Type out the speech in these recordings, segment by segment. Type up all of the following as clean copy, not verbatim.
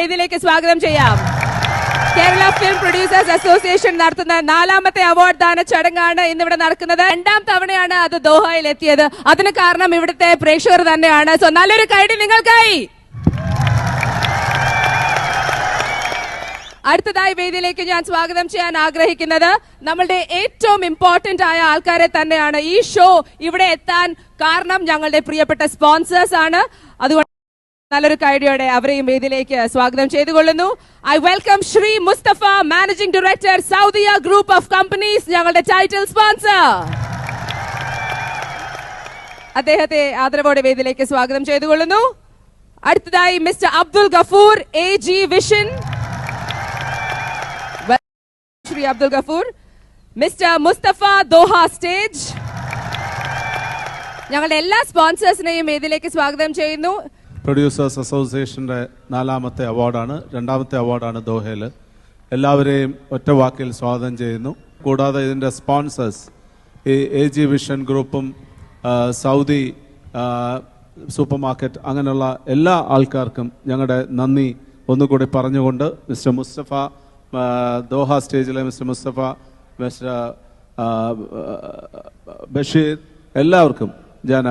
വേദിയിലേക്ക് സ്വാഗതം ചെയ്യാം. കേരള ഫിലിം പ്രൊഡ്യൂസേഴ്സ് അസോസിയേഷൻ നടത്തുന്ന 4ാമത്തെ അവാർഡ് ദാന ചടങ്ങാണ് ഇന്നിവിടെ നടക്കുന്നത്. 2ാം തവണയാണ് അത് ദോഹയിൽ എത്തിയത്. അതിന് കാരണം ഇവിടുത്തെ പ്രേക്ഷകർ തന്നെയാണ്. സോ നല്ലൊരു കൈഡി നിങ്ങൾക്കായി. അടുത്തതായി വേദിയിലേക്ക് ഞാൻ സ്വാഗതം ചെയ്യാൻ ആഗ്രഹിക്കുന്നത് നമ്മളുടെ ഏറ്റവും ഇമ്പോർട്ടന്റ് ആയ ആൾക്കാരെ തന്നെയാണ്. ഈ ഷോ ഇവിടെ എത്താൻ കാരണം ഞങ്ങളുടെ പ്രിയപ്പെട്ട സ്പോൺസേഴ്സ് ആണ്. അതുകൊണ്ട് നല്ലൊരു കൈഡിയോടെ അവരെയും വേദിയിലേക്ക് സ്വാഗതം ചെയ്തുകൊള്ളുന്നു. I welcome Shri Mustafa, managing director, Saudia group of companies, ഞങ്ങളുടെ ടൈറ്റിൽ സ്പോൺസർ. അദ്ദേഹത്തെ ആദരവോടെ വേദിയിലേക്ക് സ്വാഗതം ചെയ്തുകൊള്ളുന്നു. അടുത്തതായി mister Abdul Gafoor, AG vision. Shri Abdul Gafoor. Mister Mustafa, Doha stage. ഞങ്ങളുടെ എല്ലാ സ്പോൺസേഴ്സിനെയും വേദിയിലേക്ക് സ്വാഗതം ചെയ്യുന്നു. പ്രൊഡ്യൂസേഴ്സ് അസോസിയേഷന്റെ 4ാമത്തെ അവാർഡാണ്, 2ാമത്തെ അവാർഡാണ് ദോഹയിൽ. എല്ലാവരെയും ഒറ്റ വാക്കിൽ സ്വാഗതം ചെയ്യുന്നു. കൂടാതെ ഇതിന്റെ സ്പോൺസേഴ്സ് ഈ AG വിഷൻ ഗ്രൂപ്പും സൗദി സൂപ്പർ മാർക്കറ്റ്, അങ്ങനെയുള്ള എല്ലാ ആൾക്കാർക്കും ഞങ്ങളുടെ നന്ദി ഒന്നുകൂടി പറഞ്ഞുകൊണ്ട് മിസ്റ്റർ മുസ്തഫ, ദോഹ സ്റ്റേജിലെ മിസ്റ്റർ മുസ്തഫ, മിസ്റ്റർ ബഷീർ, എല്ലാവർക്കും ഞാൻ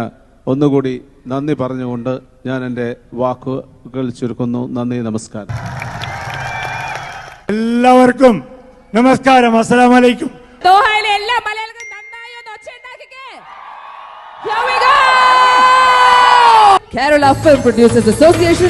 ഒന്നുകൂടി നന്ദി പറഞ്ഞുകൊണ്ട് ഞാൻ എൻ്റെ വാക്കുകൾ ചുരുക്കുന്നു. നന്ദി, നമസ്കാരം. എല്ലാവർക്കും നമസ്കാരം, അസ്സലാമു അലൈക്കും. ദോഹയിലെ എല്ലാ മലയാളികളും നന്നായി ഒന്ന് ഒച്ചയുണ്ടാക്കിക്കേ. Here we go. Kerala Film Producers Association